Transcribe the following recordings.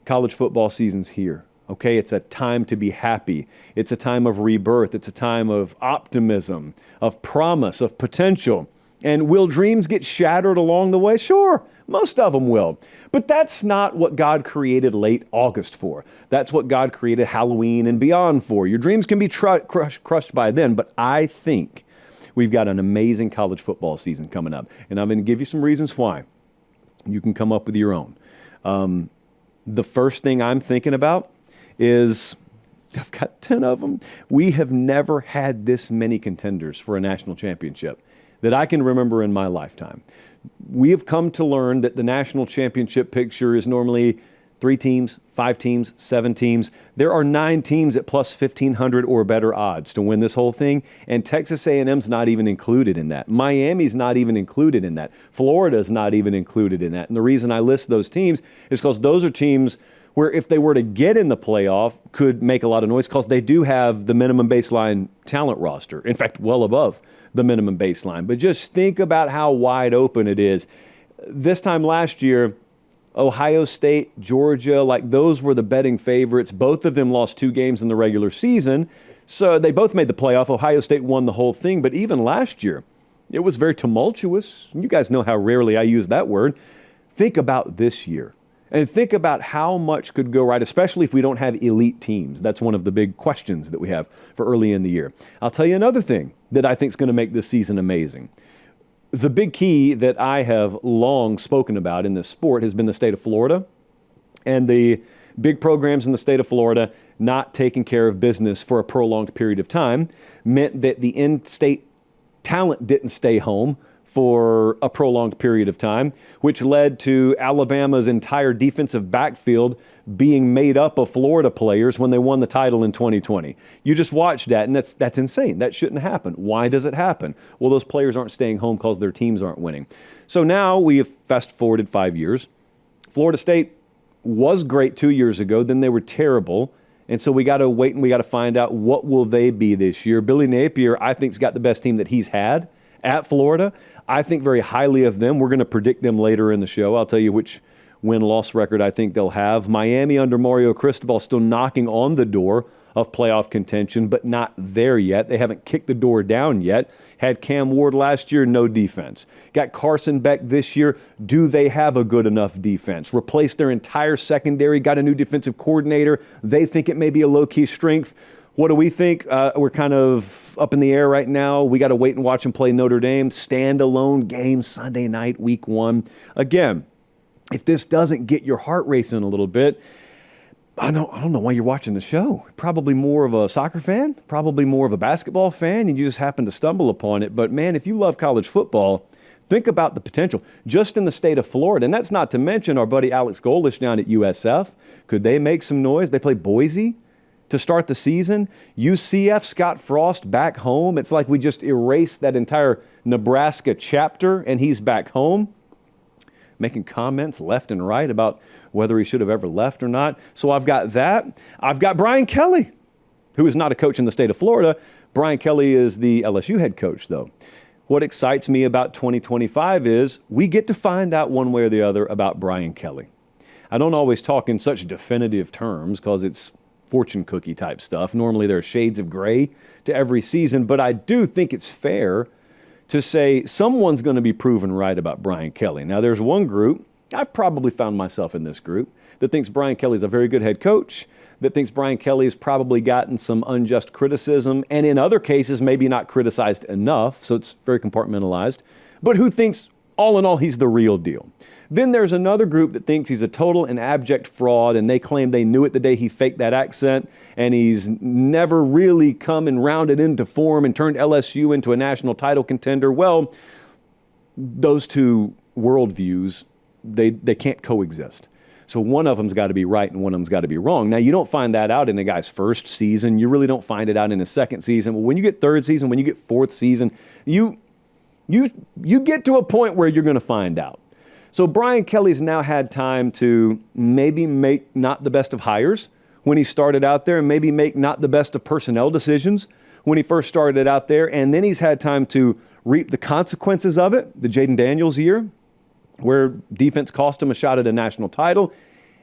College football season's here. Okay, it's a time to be happy. It's a time of rebirth. It's a time of optimism, of promise, of potential. And will dreams get shattered along the way? Sure, most of them will. But that's not what God created late August for. That's what God created Halloween and beyond for. Your dreams can be crushed by then, but I think we've got an amazing college football season coming up. And I'm going to give you some reasons why. You can come up with your own. The first thing I'm thinking about is, I've got 10 of them. We have never had this many contenders for a national championship that I can remember in my lifetime. We have come to learn that the national championship picture is normally 3 teams, 5 teams, 7 teams. There are 9 teams at plus 1,500 or better odds to win this whole thing, and Texas A&M's not even included in that. Miami's not even included in that. Florida's not even included in that. And the reason I list those teams is because those are teams where if they were to get in the playoff, could make a lot of noise because they do have the minimum baseline talent roster. In fact, well above the minimum baseline. But just think about how wide open it is. This time last year, Ohio State, Georgia, like those were the betting favorites. Both of them lost 2 games in the regular season. So they both made the playoff. Ohio State won the whole thing. But even last year, it was very tumultuous. You guys know how rarely I use that word. Think about this year. And think about how much could go right, especially if we don't have elite teams. That's one of the big questions that we have for early in the year. I'll tell you another thing that I think is going to make this season amazing. The big key that I have long spoken about in this sport has been the state of Florida, and the big programs in the state of Florida not taking care of business for a prolonged period of time meant that the in-state talent didn't stay home for a prolonged period of time, which led to Alabama's entire defensive backfield being made up of Florida players when they won the title in 2020. You just watched that, and that's insane. That shouldn't happen. Why does it happen? Well, those players aren't staying home because their teams aren't winning. So now we have fast-forwarded 5 years. Florida State was great 2 years ago. Then they were terrible. And so we got to wait and we got to find out what will they be this year. Billy Napier, I think, has got the best team that he's had at Florida. I think very highly of them. We're going to predict them later in the show. I'll tell you which win-loss record I think they'll have. Miami under Mario Cristobal still knocking on the door of playoff contention, but not there yet. They haven't kicked the door down yet. Had Cam Ward last year, no defense. Got Carson Beck this year. Do they have a good enough defense? Replaced their entire secondary, got a new defensive coordinator. They think it may be a low-key strength. What do we think? We're kind of up in the air right now. We got to wait and watch them play Notre Dame. Standalone game Sunday night, week 1. Again, if this doesn't get your heart racing a little bit, I don't know why you're watching the show. Probably more of a soccer fan, probably more of a basketball fan, and you just happen to stumble upon it. But man, if you love college football, think about the potential just in the state of Florida. And that's not to mention our buddy Alex Golesh down at USF. Could they make some noise? They play Boise to start the season. UCF, Scott Frost back home. It's like we just erased that entire Nebraska chapter and he's back home, making comments left and right about whether he should have ever left or not. So I've got that. I've got Brian Kelly, who is not a coach in the state of Florida. Brian Kelly is the LSU head coach, though. What excites me about 2025 is we get to find out one way or the other about Brian Kelly. I don't always talk in such definitive terms because it's fortune cookie type stuff. Normally there are shades of gray to every season, but I do think it's fair to say someone's going to be proven right about Brian Kelly. Now there's one group, I've probably found myself in this group, that thinks Brian Kelly's a very good head coach, that thinks Brian Kelly has probably gotten some unjust criticism, and in other cases maybe not criticized enough, so it's very compartmentalized, but who thinks all in all, he's the real deal. Then there's another group that thinks he's a total and abject fraud, and they claim they knew it the day he faked that accent, and he's never really come and rounded into form and turned LSU into a national title contender. Well, those two worldviews, they can't coexist. So one of them's got to be right and one of them's got to be wrong. Now, you don't find that out in a guy's first season. You really don't find it out in his second season. Well, when you get third season, when you get fourth season, you get to a point where you're going to find out. So Brian Kelly's now had time to maybe make not the best of hires when he started out there, and maybe make not the best of personnel decisions when he first started out there. And then he's had time to reap the consequences of it, the Jaden Daniels year, where defense cost him a shot at a national title.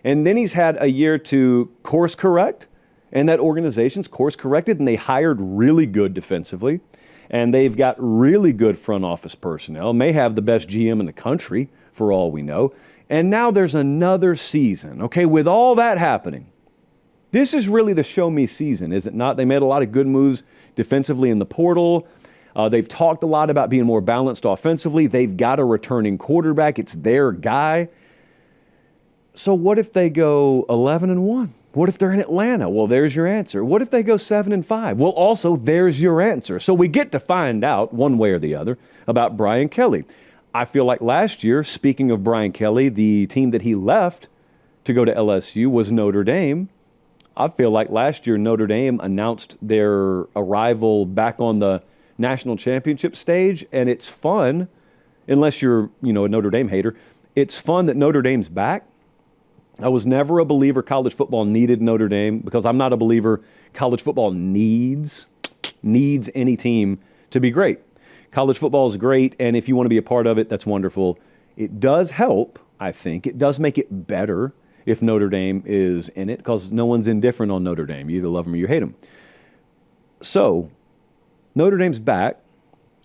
And then he's had a year to course correct, and that organization's course corrected, and they hired really good defensively, and they've got really good front office personnel, may have the best GM in the country for all we know. And now there's another season, okay, with all that happening. This is really the show me season, is it not? They made a lot of good moves defensively in the portal. They've talked a lot about being more balanced offensively. They've got a returning quarterback. It's their guy. So what if they go 11-1? What if they're in Atlanta? Well, there's your answer. What if they go 7-5? Well, also, there's your answer. So we get to find out one way or the other about Brian Kelly. I feel like last year, speaking of Brian Kelly, the team that he left to go to LSU was Notre Dame. I feel like last year Notre Dame announced their arrival back on the national championship stage, and it's fun, unless you're, a Notre Dame hater, it's fun that Notre Dame's back. I was never a believer college football needed Notre Dame, because I'm not a believer college football needs any team to be great. College football is great, and if you want to be a part of it, that's wonderful. It does help, I think. It does make it better if Notre Dame is in it, because no one's indifferent on Notre Dame. You either love them or you hate them. So Notre Dame's back,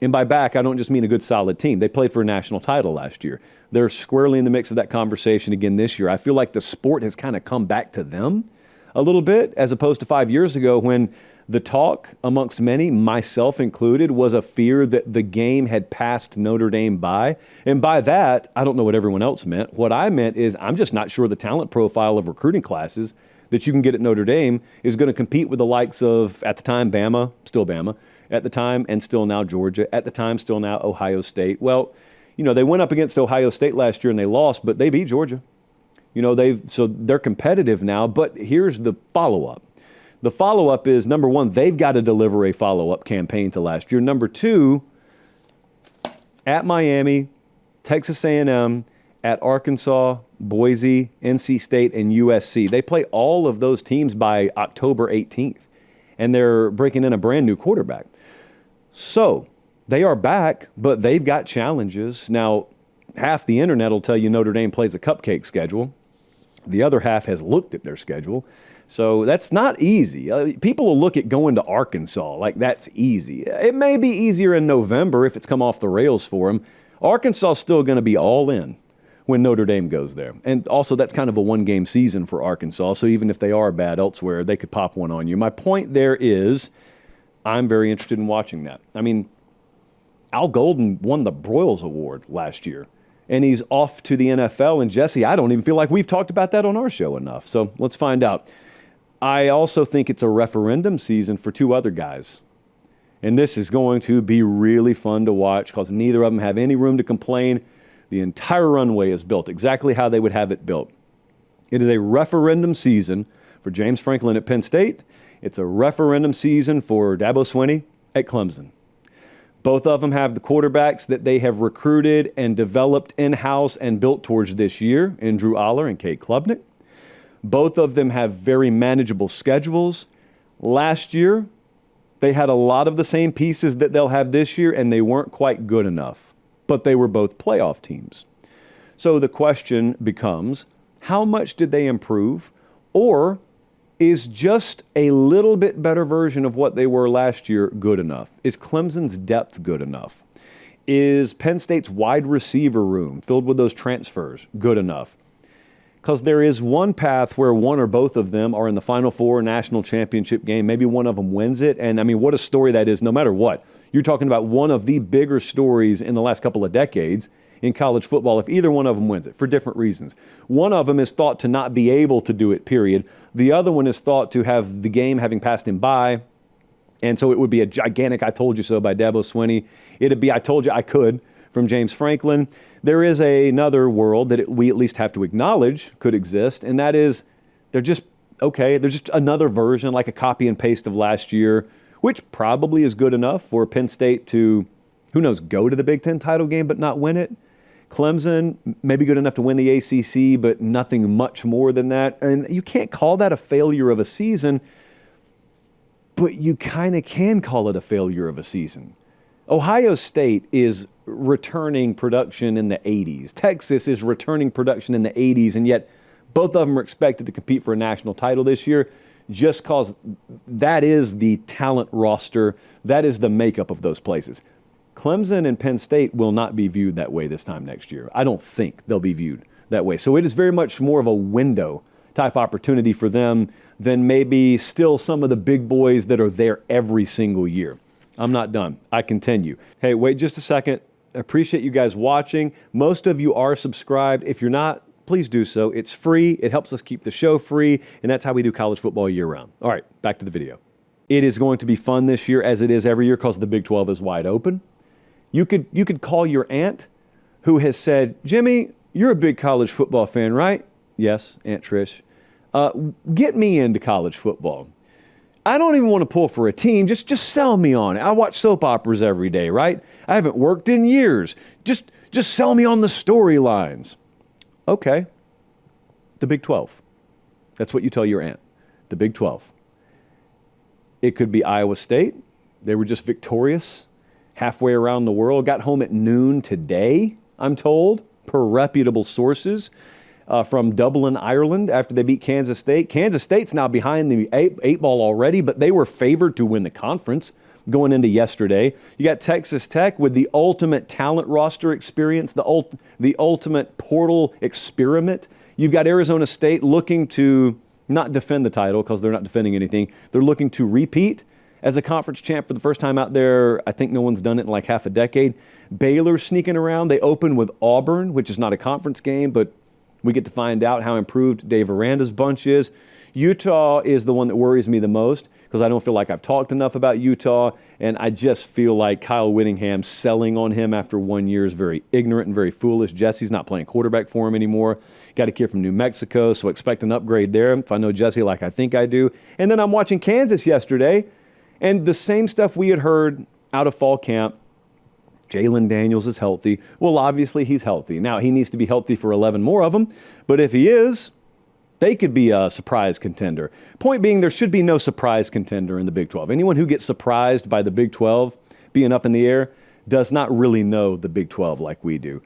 and by back, I don't just mean a good, solid team. They played for a national title last year. They're squarely in the mix of that conversation again this year. I feel like the sport has kind of come back to them a little bit, as opposed to 5 years ago when the talk amongst many, myself included, was a fear that the game had passed Notre Dame by. And by that, I don't know what everyone else meant. What I meant is I'm just not sure the talent profile of recruiting classes that you can get at Notre Dame is going to compete with the likes of, at the time, Bama, still Bama, at the time, and still now Georgia, at the time, still now Ohio State. Well, they went up against Ohio State last year and they lost, but they beat Georgia. So they're competitive now, but here's the follow-up. The follow-up is, number one, they've got to deliver a follow-up campaign to last year. Number two, at Miami, Texas A&M, at Arkansas, Boise, NC State, and USC. They play all of those teams by October 18th, and they're breaking in a brand new quarterback. So they are back, but they've got challenges. Now, half the internet will tell you Notre Dame plays a cupcake schedule. The other half has looked at their schedule. So that's not easy. People will look at going to Arkansas like that's easy. It may be easier in November if it's come off the rails for them. Arkansas is still going to be all in when Notre Dame goes there. And also, that's kind of a one-game season for Arkansas. So even if they are bad elsewhere, they could pop one on you. My point there is I'm very interested in watching that. I mean, Al Golden won the Broyles Award last year, and he's off to the NFL. And Jesse, I don't even feel like we've talked about that on our show enough. So let's find out. I also think it's a referendum season for two other guys. And this is going to be really fun to watch because neither of them have any room to complain. The entire runway is built exactly how they would have it built. It is a referendum season for James Franklin at Penn State. It's a referendum season for Dabo Swinney at Clemson. Both of them have the quarterbacks that they have recruited and developed in-house and built towards this year in Drew Aller and Cade Klubnik. Both of them have very manageable schedules. Last year, they had a lot of the same pieces that they'll have this year, and they weren't quite good enough. But they were both playoff teams. So the question becomes, how much did they improve? Or is just a little bit better version of what they were last year good enough? Is Clemson's depth good enough? Is Penn State's wide receiver room filled with those transfers good enough? Because there is one path where one or both of them are in the Final Four national championship game. Maybe one of them wins it. And I mean, what a story that is, no matter what. You're talking about one of the bigger stories in the last couple of decades in college football if either one of them wins it for different reasons. One of them is thought to not be able to do it, period. The other one is thought to have the game having passed him by. And so it would be a gigantic I told you so by Dabo Swinney. It'd be I told you I could from James Franklin. There is another world that we at least have to acknowledge could exist, and that is they're just okay. They're just another version, like a copy and paste of last year, which probably is good enough for Penn State to, who knows, go to the Big Ten title game but not win it. Clemson, maybe good enough to win the ACC, but nothing much more than that. And you can't call that a failure of a season, but you kind of can call it a failure of a season. Ohio State is returning production in the 80s. Texas is returning production in the 80s, and yet Both of them are expected to compete for a national title this year just because that is the talent roster. That is the makeup of those places. Clemson and Penn State will not be viewed that way this time next year. I don't think they'll be viewed that way. So it is very much more of a window type opportunity for them than maybe still some of the big boys that are there every single year. I'm not done. I continue. Hey, wait just a second. Appreciate you guys watching. Most of you are subscribed. If you're not, please do so. It's free. It helps us keep the show free, and that's how we do college football year round. All right, back to the video. It is going to be fun this year, as it is every year, because the Big 12 is wide open. You could call your aunt who has said, Jimmy, you're a big college football fan, right? Yes, Aunt Trish. Get me into college football. I don't even want to pull for a team. Just sell me on it. I watch soap operas every day, right? I haven't worked in years. Just sell me on the storylines. Okay. The Big 12. That's what you tell your aunt. The Big 12. It could be Iowa State. They were just victorious halfway around the world. Got home at noon today, I'm told, per reputable sources. From Dublin, Ireland, after they beat Kansas State. Kansas State's now behind the eight ball already, but they were favored to win the conference going into yesterday. You got Texas Tech with the ultimate talent roster experience, the ultimate portal experiment. You've got Arizona State looking to not defend the title because they're not defending anything. They're looking to repeat as a conference champ for the first time out there. I think no one's done it in like half a decade. Baylor sneaking around. They open with Auburn, which is not a conference game, but we get to find out how improved Dave Aranda's bunch is. Utah is the one that worries me the most because I don't feel like I've talked enough about Utah, and I just feel like Kyle Whittingham selling on him after 1 year is very ignorant and very foolish. Jesse's not playing quarterback for him anymore. Got a kid from New Mexico, so expect an upgrade there if I know Jesse like I think I do. And then I'm watching Kansas yesterday, and the same stuff we had heard out of fall camp. Jalen Daniels is healthy. Well, obviously he's healthy. Now, he needs to be healthy for 11 more of them. But if he is, they could be a surprise contender. Point being, there should be no surprise contender in the Big 12. Anyone who gets surprised by the Big 12 being up in the air does not really know the Big 12 like we do.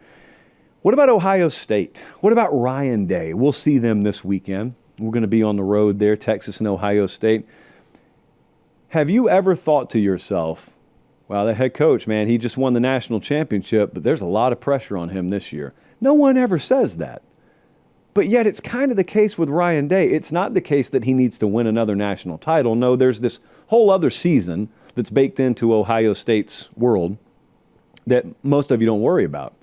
What about Ohio State? What about Ryan Day? We'll see them this weekend. We're going to be on the road there, Texas and Ohio State. Have you ever thought to yourself, wow, the head coach, man, he just won the national championship, but there's a lot of pressure on him this year. No one ever says that. But yet it's kind of the case with Ryan Day. It's not the case that he needs to win another national title. No, there's this whole other season that's baked into Ohio State's world that most of you don't worry about.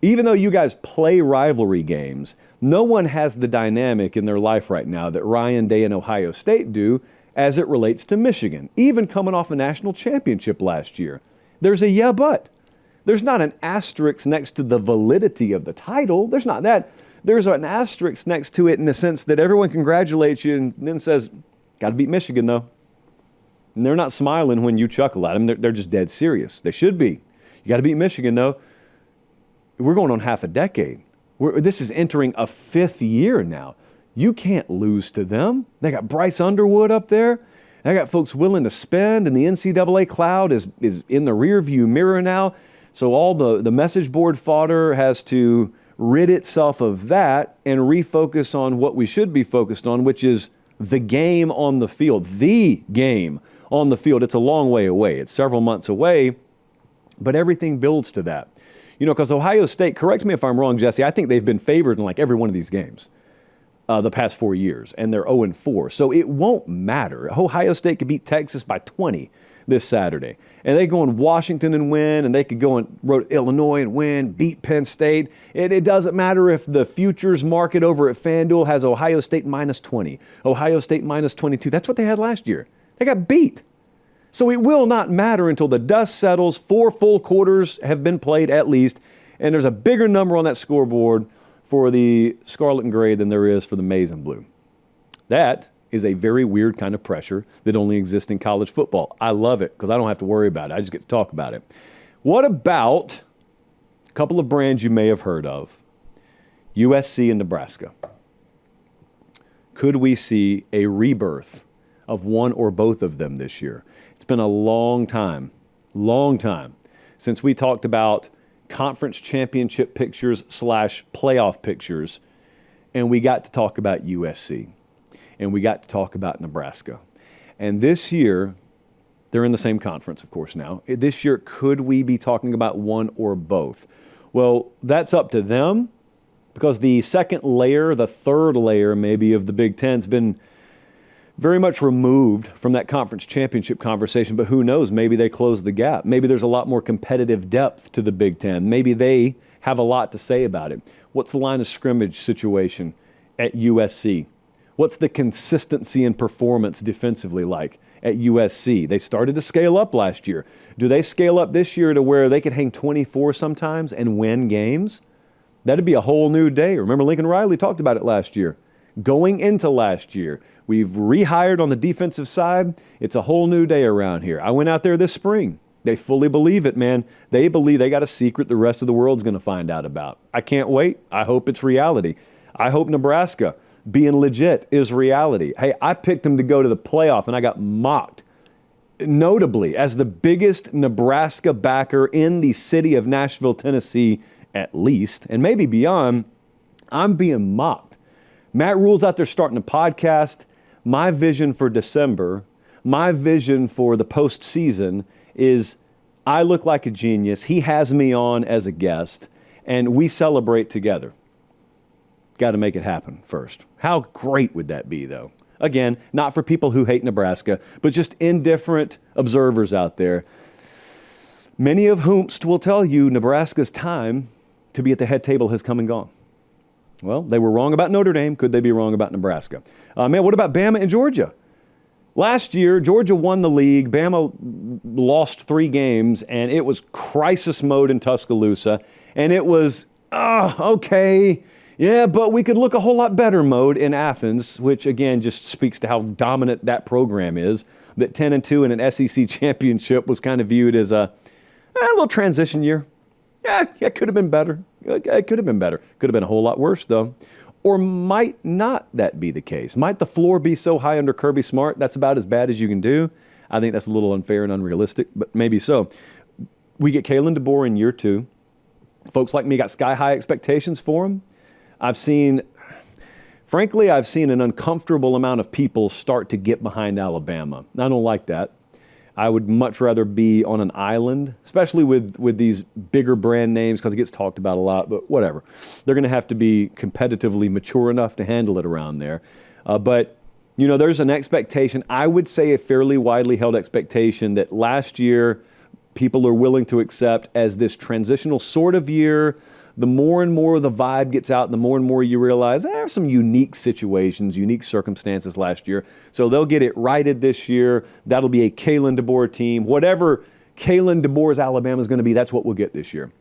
Even though you guys play rivalry games, no one has the dynamic in their life right now that Ryan Day and Ohio State do as it relates to Michigan, even coming off a national championship last year. There's a yeah, but. There's not an asterisk next to the validity of the title. There's not that. There's an asterisk next to it in the sense that everyone congratulates you and then says, got to beat Michigan, though. And they're not smiling when you chuckle at them. They're just dead serious. They should be. You got to beat Michigan, though. We're going on half a decade. This is entering a fifth year now. You can't lose to them. They got Bryce Underwood up there. They got folks willing to spend, and the NCAA cloud is in the rearview mirror now. So all the message board fodder has to rid itself of that and refocus on what we should be focused on, which is the game on the field. The game on the field. It's a long way away. It's several months away, but everything builds to that. You know, because Ohio State, correct me if I'm wrong, Jesse, I think they've been favored in like every one of these games. The past 4 years, and they're 0-4. So it won't matter. Ohio State could beat Texas by 20 this Saturday. And they go in Washington and win, and they could go in Illinois and win, beat Penn State. It doesn't matter if the futures market over at FanDuel has Ohio State minus 20, Ohio State minus 22. That's what they had last year. They got beat. So it will not matter until the dust settles. 4 full quarters have been played at least, and there's a bigger number on that scoreboard for the scarlet and gray than there is for the maize and blue. That is a very weird kind of pressure that only exists in college football. I love it because I don't have to worry about it. I just get to talk about it. What about a couple of brands you may have heard of? USC and Nebraska. Could we see a rebirth of one or both of them this year? It's been a long time since we talked about conference championship pictures / playoff pictures and we got to talk about USC, and we got to talk about Nebraska. And this year, they're in the same conference, of course, now. This year, could we be talking about one or both? Well, that's up to them, because the second layer, the third layer maybe of the Big Ten's been very much removed from that conference championship conversation, but who knows, maybe they close the gap. Maybe there's a lot more competitive depth to the Big Ten. Maybe they have a lot to say about it. What's the line of scrimmage situation at USC? What's the consistency in performance defensively like at USC? They started to scale up last year. Do they scale up this year to where they could hang 24 sometimes and win games? That'd be a whole new day. Remember, Lincoln Riley talked about it last year. Going into last year, we've rehired on the defensive side. It's a whole new day around here. I went out there this spring. They fully believe it, man. They believe they got a secret the rest of the world's going to find out about. I can't wait. I hope it's reality. I hope Nebraska being legit is reality. Hey, I picked them to go to the playoff, and I got mocked, notably as the biggest Nebraska backer in the city of Nashville, Tennessee, at least, and maybe beyond. I'm being mocked. Matt Rule's out there starting a podcast. My vision for December, my vision for the postseason is I look like a genius. He has me on as a guest, and we celebrate together. Got to make it happen first. How great would that be, though? Again, not for people who hate Nebraska, but just indifferent observers out there, many of whomst will tell you Nebraska's time to be at the head table has come and gone. Well, they were wrong about Notre Dame. Could they be wrong about Nebraska? Man, what about Bama and Georgia? Last year, Georgia won the league. Bama lost 3 games, and it was crisis mode in Tuscaloosa. And it was, okay, yeah, but we could look a whole lot better mode in Athens, which, again, just speaks to how dominant that program is. That 10-2 in an SEC championship was kind of viewed as a little transition year. Yeah, it could have been better. It could have been better. Could have been a whole lot worse, though. Or might not that be the case? Might the floor be so high under Kirby Smart that's about as bad as you can do? I think that's a little unfair and unrealistic, but maybe so. We get Kalen DeBoer in year 2. Folks like me got sky-high expectations for him. I've seen an uncomfortable amount of people start to get behind Alabama. I don't like that. I would much rather be on an island, especially with these bigger brand names, because it gets talked about a lot, but whatever. They're going to have to be competitively mature enough to handle it around there. But there's an expectation, I would say a fairly widely held expectation, that last year people are willing to accept as this transitional sort of year. The more and more the vibe gets out, the more and more you realize there are some unique situations, unique circumstances last year. So they'll get it righted this year. That'll be a Kalen DeBoer team. Whatever Kalen DeBoer's Alabama is going to be, that's what we'll get this year.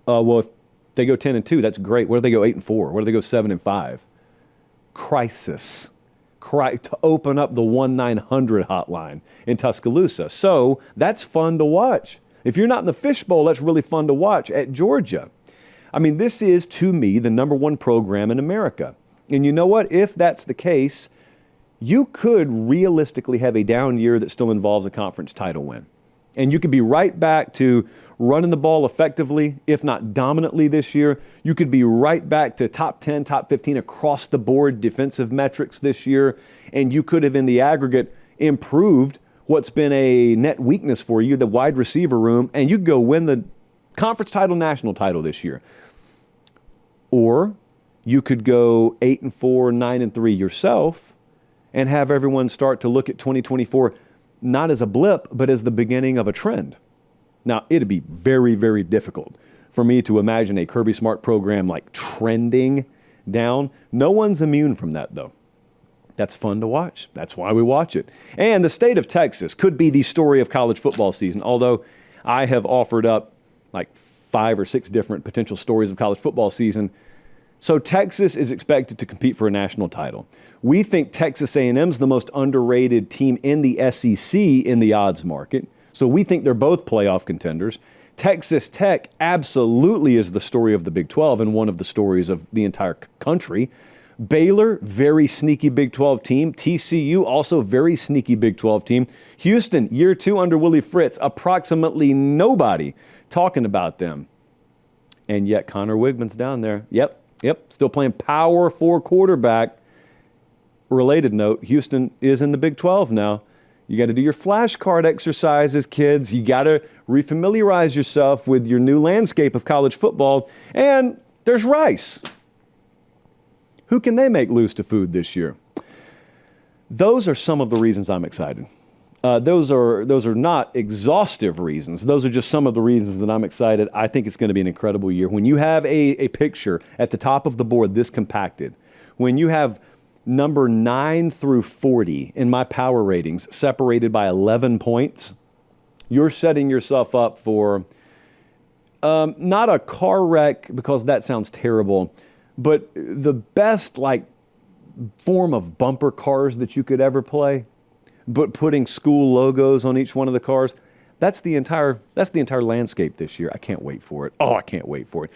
Well, if they go 10-2, that's great. Where do they go 8-4? Where do they go 7-5? Crisis. To open up the 1-900 hotline in Tuscaloosa. So that's fun to watch. If you're not in the fishbowl, that's really fun to watch at Georgia. I mean, this is, to me, the number 1 program in America. And you know what? If that's the case, you could realistically have a down year that still involves a conference title win. And you could be right back to running the ball effectively, if not dominantly this year. You could be right back to top 10, top 15 across the board defensive metrics this year. And you could have, in the aggregate, improved what's been a net weakness for you, the wide receiver room, and you could go win the conference title, national title this year. Or you could go 8-4, 9-3 yourself and have everyone start to look at 2024 not as a blip, but as the beginning of a trend. Now, it'd be very, very difficult for me to imagine a Kirby Smart program like trending down. No one's immune from that, though. That's fun to watch. That's why we watch it. And the state of Texas could be the story of college football season, although I have offered up like 5 or 6 different potential stories of college football season. So Texas is expected to compete for a national title. We think Texas A&M is the most underrated team in the SEC in the odds market. So we think they're both playoff contenders. Texas Tech absolutely is the story of the Big 12 and one of the stories of the entire country. Baylor, very sneaky Big 12 team. TCU, also very sneaky Big 12 team. Houston, year 2 under Willie Fritz, approximately nobody talking about them. And yet Connor Wigman's down there. Yep, Yep, still playing power 4 quarterback. Related note, Houston is in the Big 12 now. You got to do your flashcard exercises, kids. You got to refamiliarize yourself with your new landscape of college football. And there's Rice. Who can they make lose to food this year? Those are some of the reasons I'm excited. Those are not exhaustive reasons. Those are just some of the reasons that I'm excited. I think it's going to be an incredible year. When you have a picture at the top of the board this compacted, when you have number 9 through 40 in my power ratings separated by 11 points, you're setting yourself up for not a car wreck, because that sounds terrible, but the best form of bumper cars that you could ever play, but putting school logos on each one of the cars. That's the entire landscape this year. I can't wait for it. Oh, I can't wait for it.